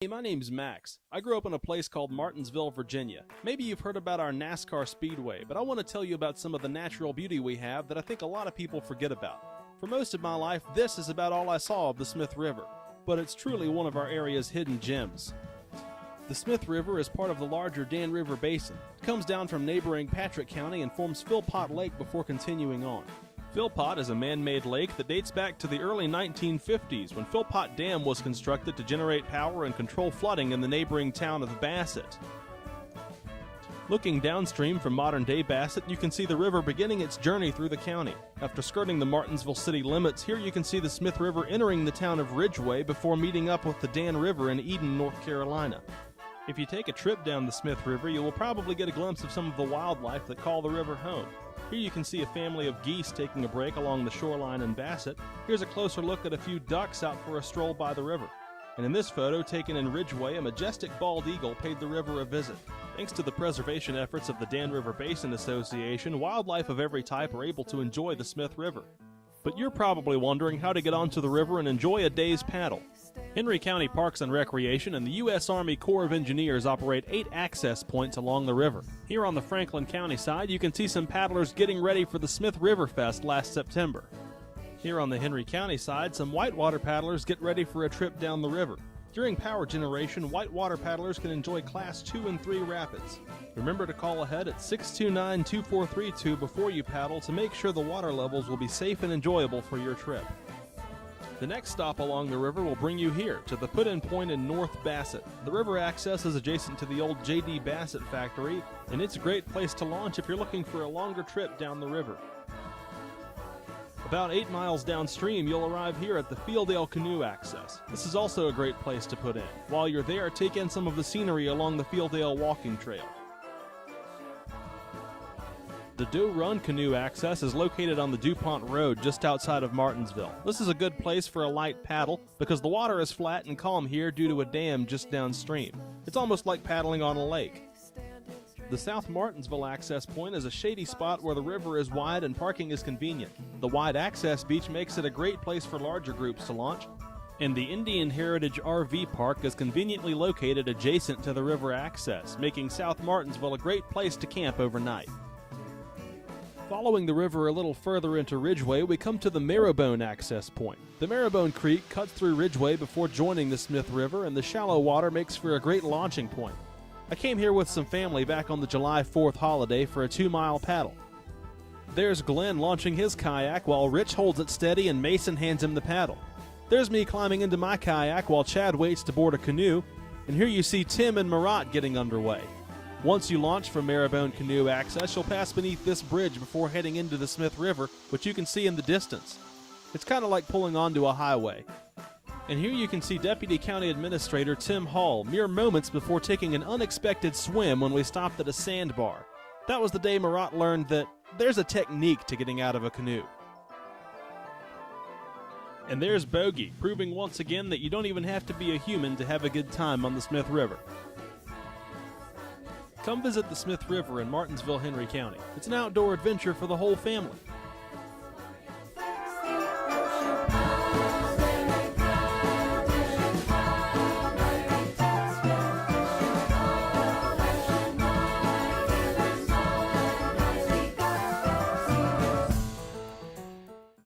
Hey, my name's Max. I grew up in a place called Martinsville, Virginia. Maybe you've heard about our NASCAR speedway, but I want to tell you about some of the natural beauty we have that I think a lot of people forget about. For most of my life, this is about all I saw of the Smith River, but it's truly one of our area's hidden gems. The Smith River is part of the larger Dan River Basin. It comes down from neighboring Patrick County and forms Philpott Lake before continuing on. Philpott is a man-made lake that dates back to the early 1950s when Philpott Dam was constructed to generate power and control flooding in the neighboring town of Bassett. Looking downstream from modern-day Bassett, you can see the river beginning its journey through the county. After skirting the Martinsville city limits, here you can see the Smith River entering the town of Ridgeway before meeting up with the Dan River in Eden, North Carolina. If you take a trip down the Smith River, you will probably get a glimpse of some of the wildlife that call the river home. Here you can see a family of geese taking a break along the shoreline in Bassett. Here's a closer look at a few ducks out for a stroll by the river. And in this photo, taken in Ridgeway, a majestic bald eagle paid the river a visit. Thanks to the preservation efforts of the Dan River Basin Association, wildlife of every type are able to enjoy the Smith River. But you're probably wondering how to get onto the river and enjoy a day's paddle. Henry County Parks and Recreation and the U.S. Army Corps of Engineers operate 8 access points along the river. Here on the Franklin County side, you can see some paddlers getting ready for the Smith River Fest last September. Here on the Henry County side, some whitewater paddlers get ready for a trip down the river. During power generation, whitewater paddlers can enjoy Class 2 and 3 rapids. Remember to call ahead at 629-2432 before you paddle to make sure the water levels will be safe and enjoyable for your trip. The next stop along the river will bring you here, to the put-in point in North Bassett. The river access is adjacent to the old J.D. Bassett factory, and it's a great place to launch if you're looking for a longer trip down the river. About 8 miles downstream, you'll arrive here at the Fieldale Canoe Access. This is also a great place to put in. While you're there, take in some of the scenery along the Fieldale Walking Trail. The Doe Run Canoe Access is located on the DuPont Road just outside of Martinsville. This is a good place for a light paddle because the water is flat and calm here due to a dam just downstream. It's almost like paddling on a lake. The South Martinsville access point is a shady spot where the river is wide and parking is convenient. The wide access beach makes it a great place for larger groups to launch. And the Indian Heritage RV Park is conveniently located adjacent to the river access, making South Martinsville a great place to camp overnight. Following the river a little further into Ridgeway, we come to the Marrowbone access point. The Marrowbone Creek cuts through Ridgeway before joining the Smith River, and the shallow water makes for a great launching point. I came here with some family back on the July 4th holiday for a 2-mile paddle. There's Glenn launching his kayak while Rich holds it steady and Mason hands him the paddle. There's me climbing into my kayak while Chad waits to board a canoe, and here you see Tim and Marat getting underway. Once you launch from Marrowbone Canoe Access, you'll pass beneath this bridge before heading into the Smith River, which you can see in the distance. It's kind of like pulling onto a highway. And here you can see Deputy County Administrator Tim Hall mere moments before taking an unexpected swim when we stopped at a sandbar. That was the day Marat learned that there's a technique to getting out of a canoe. And there's Bogey, proving once again that you don't even have to be a human to have a good time on the Smith River. Come visit the Smith River in Martinsville, Henry County. It's an outdoor adventure for the whole family.